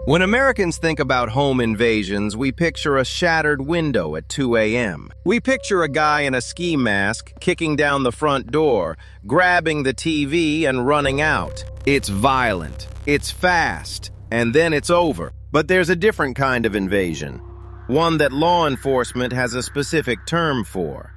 When Americans think about home invasions, we picture a shattered window at 2 a.m. We picture a guy in a ski mask kicking down the front door, grabbing the TV and running out. It's violent, it's fast, and then it's over. But there's a different kind of invasion, one that law enforcement has a specific term for.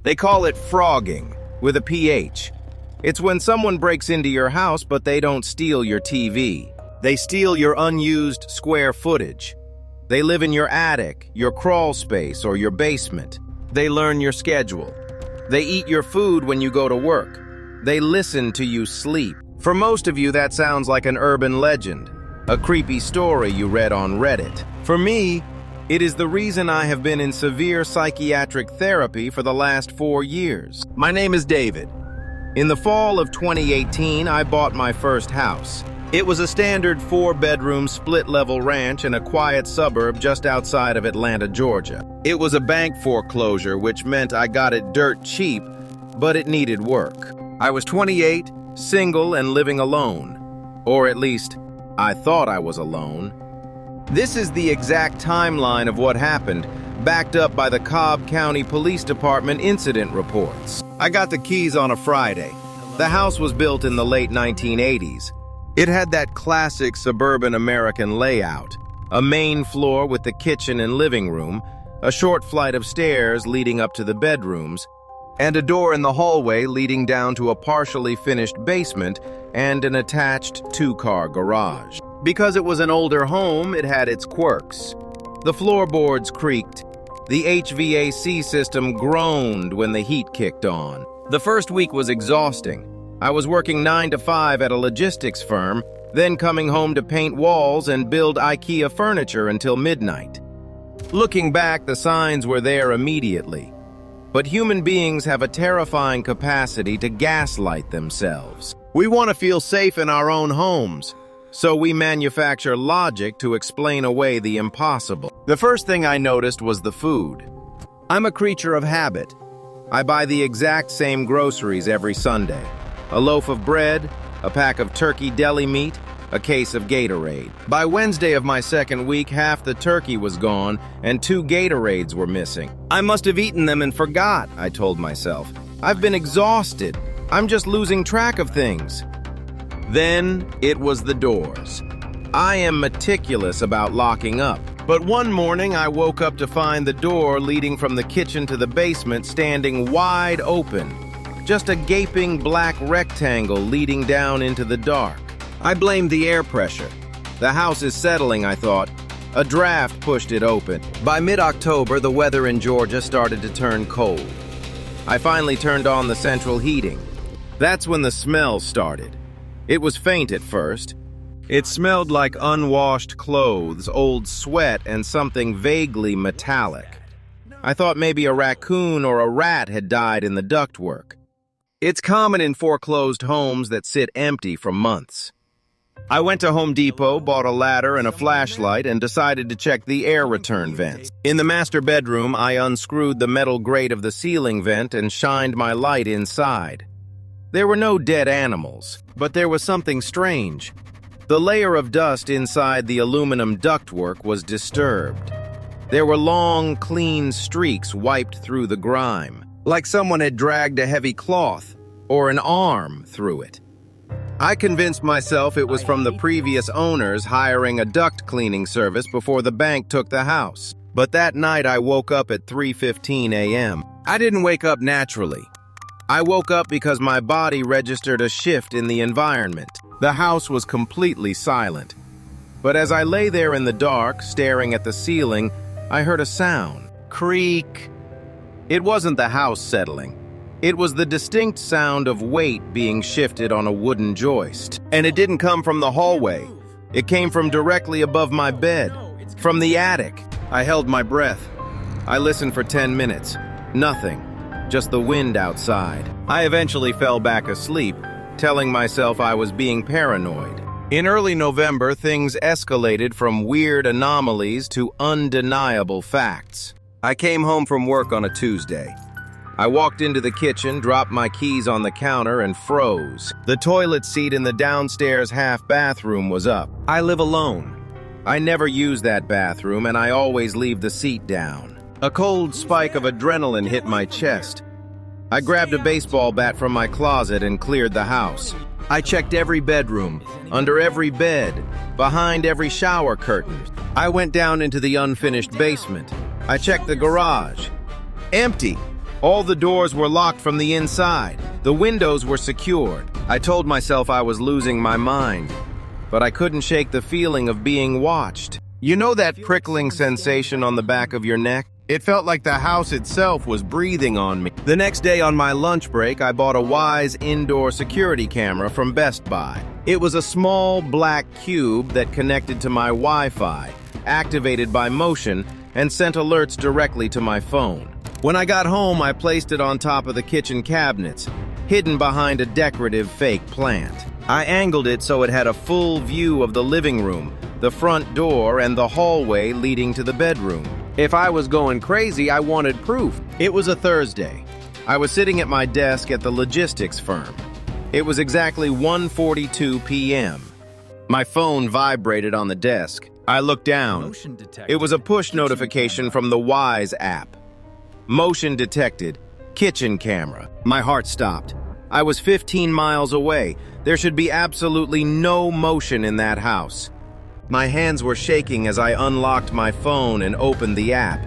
They call it phrogging, with a PH. It's when someone breaks into your house but they don't steal your TV. They steal your unused square footage. They live in your attic, your crawl space, or your basement. They learn your schedule. They eat your food when you go to work. They listen to you sleep. For most of you, that sounds like an urban legend, a creepy story you read on Reddit. For me, it is the reason I have been in severe psychiatric therapy for the last 4 years. My name is David. In the fall of 2018, I bought my first house. It was a standard 4-bedroom split-level ranch in a quiet suburb just outside of Atlanta, Georgia. It was a bank foreclosure, which meant I got it dirt cheap, but it needed work. I was 28, single, and living alone. Or at least, I thought I was alone. This is the exact timeline of what happened, backed up by the Cobb County Police Department incident reports. I got the keys on a Friday. The house was built in the late 1980s. It had that classic suburban American layout, a main floor with the kitchen and living room, a short flight of stairs leading up to the bedrooms, and a door in the hallway leading down to a partially finished basement and an attached 2-car garage. Because it was an older home, it had its quirks. The floorboards creaked. The HVAC system groaned when the heat kicked on. The first week was exhausting. I was working 9 to 5 at a logistics firm, then coming home to paint walls and build IKEA furniture until midnight. Looking back, the signs were there immediately. But human beings have a terrifying capacity to gaslight themselves. We want to feel safe in our own homes, so we manufacture logic to explain away the impossible. The first thing I noticed was the food. I'm a creature of habit. I buy the exact same groceries every Sunday. A loaf of bread, a pack of turkey deli meat, a case of Gatorade. By Wednesday of my second week, half the turkey was gone and 2 Gatorades were missing. I must have eaten them and forgot, I told myself. I've been exhausted. I'm just losing track of things. Then it was the doors. I am meticulous about locking up. But one morning I woke up to find the door leading from the kitchen to the basement standing wide open. Just a gaping black rectangle leading down into the dark. I blamed the air pressure. The house is settling, I thought. A draft pushed it open. By mid-October, the weather in Georgia started to turn cold. I finally turned on the central heating. That's when the smell started. It was faint at first. It smelled like unwashed clothes, old sweat, and something vaguely metallic. I thought maybe a raccoon or a rat had died in the ductwork. It's common in foreclosed homes that sit empty for months. I went to Home Depot, bought a ladder and a flashlight, and decided to check the air return vents. In the master bedroom, I unscrewed the metal grate of the ceiling vent and shined my light inside. There were no dead animals, but there was something strange. The layer of dust inside the aluminum ductwork was disturbed. There were long, clean streaks wiped through the grime, like someone had dragged a heavy cloth or an arm through it. I convinced myself it was from the previous owners hiring a duct cleaning service before the bank took the house. But that night I woke up at 3:15 a.m. I didn't wake up naturally. I woke up because my body registered a shift in the environment. The house was completely silent. But as I lay there in the dark, staring at the ceiling, I heard a sound. Creak. It wasn't the house settling. It was the distinct sound of weight being shifted on a wooden joist. And it didn't come from the hallway. It came from directly above my bed, from the attic. I held my breath. I listened for 10 minutes. Nothing. Just the wind outside. I eventually fell back asleep, telling myself I was being paranoid. In early November, things escalated from weird anomalies to undeniable facts. I came home from work on a Tuesday. I walked into the kitchen, dropped my keys on the counter, and froze. The toilet seat in the downstairs half bathroom was up. I live alone. I never use that bathroom, and I always leave the seat down. A cold spike of adrenaline hit my chest. I grabbed a baseball bat from my closet and cleared the house. I checked every bedroom, under every bed, behind every shower curtain. I went down into the unfinished basement. I checked the garage. Empty. All the doors were locked from the inside. The windows were secured. I told myself I was losing my mind, but I couldn't shake the feeling of being watched. You know that prickling sensation on the back of your neck? It felt like the house itself was breathing on me. The next day on my lunch break, I bought a Wise indoor security camera from Best Buy. It was a small black cube that connected to my Wi-Fi, activated by motion, and sent alerts directly to my phone. When I got home, I placed it on top of the kitchen cabinets, hidden behind a decorative fake plant. I angled it so it had a full view of the living room, the front door, and the hallway leading to the bedroom. If I was going crazy, I wanted proof. It was a Thursday. I was sitting at my desk at the logistics firm. It was exactly 1:42 p.m. My phone vibrated on the desk. I looked down. It was a push notification from the Wise app. Motion detected. Kitchen camera. My heart stopped. I was 15 miles away. There should be absolutely no motion in that house. My hands were shaking as I unlocked my phone and opened the app.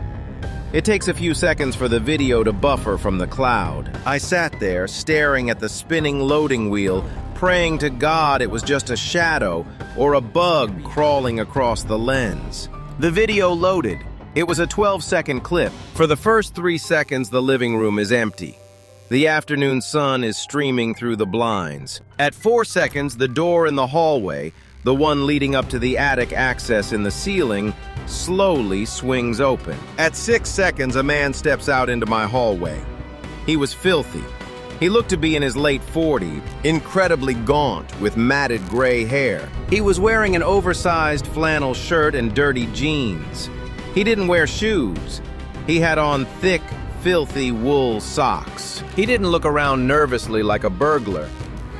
It takes a few seconds for the video to buffer from the cloud. I sat there, staring at the spinning loading wheel, praying to God it was just a shadow or a bug crawling across the lens. The video loaded. It was a 12-second clip. For the first 3 seconds, the living room is empty. The afternoon sun is streaming through the blinds. At 4 seconds, the door in the hallway, the one leading up to the attic access in the ceiling, slowly swings open. At 6 seconds, a man steps out into my hallway. He was filthy. He looked to be in his late 40s, incredibly gaunt with matted gray hair. He was wearing an oversized flannel shirt and dirty jeans. He didn't wear shoes. He had on thick, filthy wool socks. He didn't look around nervously like a burglar.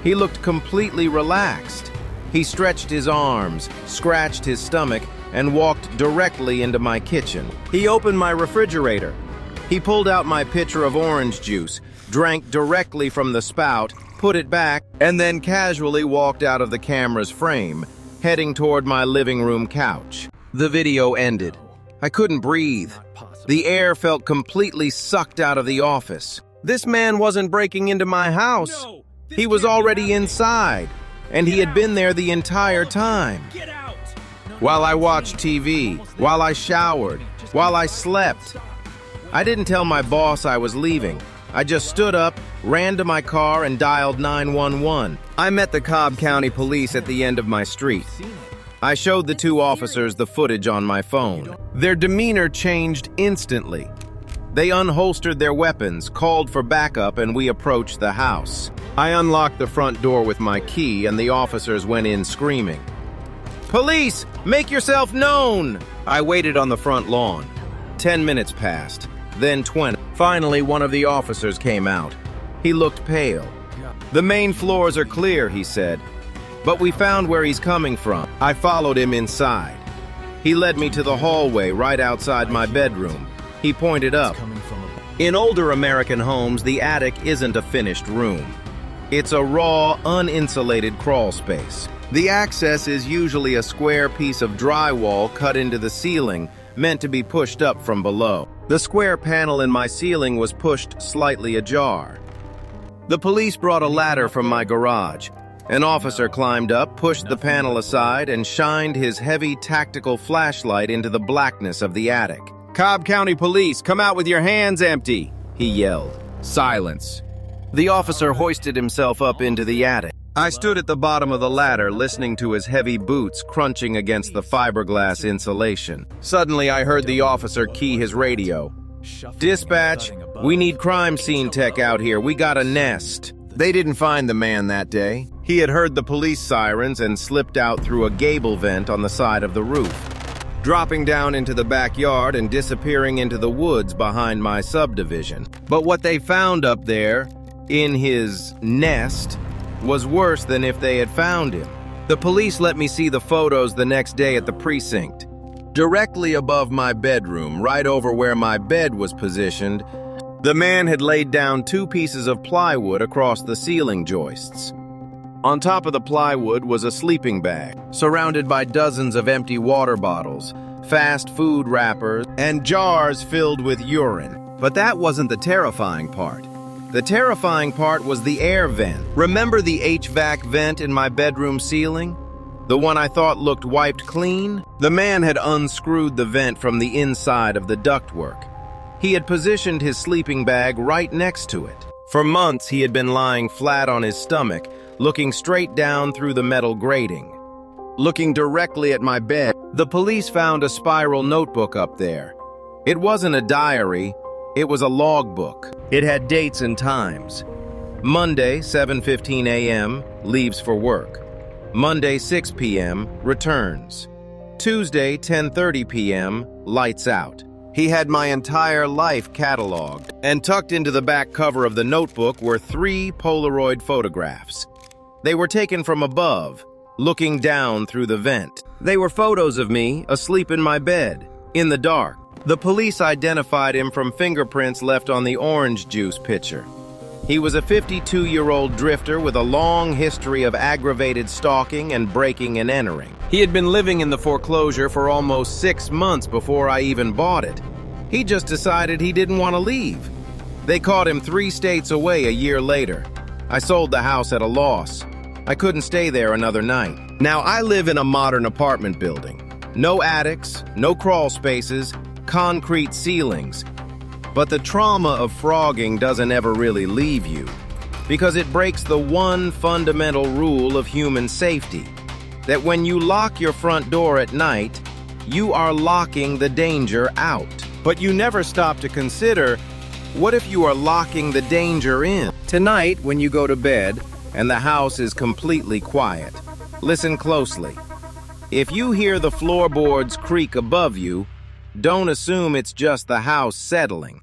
He looked completely relaxed. He stretched his arms, scratched his stomach, and walked directly into my kitchen. He opened my refrigerator. He pulled out my pitcher of orange juice, drank directly from the spout, put it back, and then casually walked out of the camera's frame, heading toward my living room couch. The video ended. I couldn't breathe. The air felt completely sucked out of the office. This man wasn't breaking into my house. He was already inside, and he had been there the entire time. While I watched TV, while I showered, while I slept. I didn't tell my boss I was leaving. I just stood up, ran to my car, and dialed 911. I met the Cobb County Police at the end of my street. I showed the 2 officers the footage on my phone. Their demeanor changed instantly. They unholstered their weapons, called for backup, and we approached the house. I unlocked the front door with my key, and the officers went in screaming. "Police, make yourself known!" I waited on the front lawn. 10 minutes passed, then 20. Finally, one of the officers came out. He looked pale. "The main floors are clear," he said. "But we found where he's coming from." I followed him inside. He led me to the hallway right outside my bedroom. He pointed up. In older American homes, the attic isn't a finished room. It's a raw, uninsulated crawl space. The access is usually a square piece of drywall cut into the ceiling, meant to be pushed up from below. The square panel in my ceiling was pushed slightly ajar. The police brought a ladder from my garage. An officer climbed up, pushed the panel aside, and shined his heavy tactical flashlight into the blackness of the attic. "Cobb County Police, come out with your hands empty," he yelled. Silence. The officer hoisted himself up into the attic. I stood at the bottom of the ladder, listening to his heavy boots crunching against the fiberglass insulation. Suddenly, I heard the officer key his radio. "Dispatch, we need crime scene tech out here. We got a nest." They didn't find the man that day. He had heard the police sirens and slipped out through a gable vent on the side of the roof, dropping down into the backyard and disappearing into the woods behind my subdivision. But what they found up there, in his nest, was worse than if they had found him. The police let me see the photos the next day at the precinct. Directly above my bedroom, right over where my bed was positioned, the man had laid down 2 pieces of plywood across the ceiling joists. On top of the plywood was a sleeping bag, surrounded by dozens of empty water bottles, fast food wrappers, and jars filled with urine. But that wasn't the terrifying part. The terrifying part was the air vent. Remember the HVAC vent in my bedroom ceiling? The one I thought looked wiped clean? The man had unscrewed the vent from the inside of the ductwork. He had positioned his sleeping bag right next to it. For months, he had been lying flat on his stomach, looking straight down through the metal grating. Looking directly at my bed, the police found a spiral notebook up there. It wasn't a diary, it was a logbook. It had dates and times. Monday, 7:15 a.m., leaves for work. Monday, 6 p.m., returns. Tuesday, 10:30 p.m., lights out. He had my entire life cataloged, and tucked into the back cover of the notebook were 3 Polaroid photographs. They were taken from above, looking down through the vent. They were photos of me asleep in my bed, in the dark. The police identified him from fingerprints left on the orange juice pitcher. He was a 52-year-old drifter with a long history of aggravated stalking and breaking and entering. He had been living in the foreclosure for almost 6 months before I even bought it. He just decided he didn't want to leave. They caught him 3 states away a year later. I sold the house at a loss. I couldn't stay there another night. Now, I live in a modern apartment building. No attics, no crawl spaces, concrete ceilings. But the trauma of phrogging doesn't ever really leave you, because it breaks the one fundamental rule of human safety, that when you lock your front door at night, you are locking the danger out. But you never stop to consider, what if you are locking the danger in? Tonight, when you go to bed and the house is completely quiet, listen closely. If you hear the floorboards creak above you, don't assume it's just the house settling.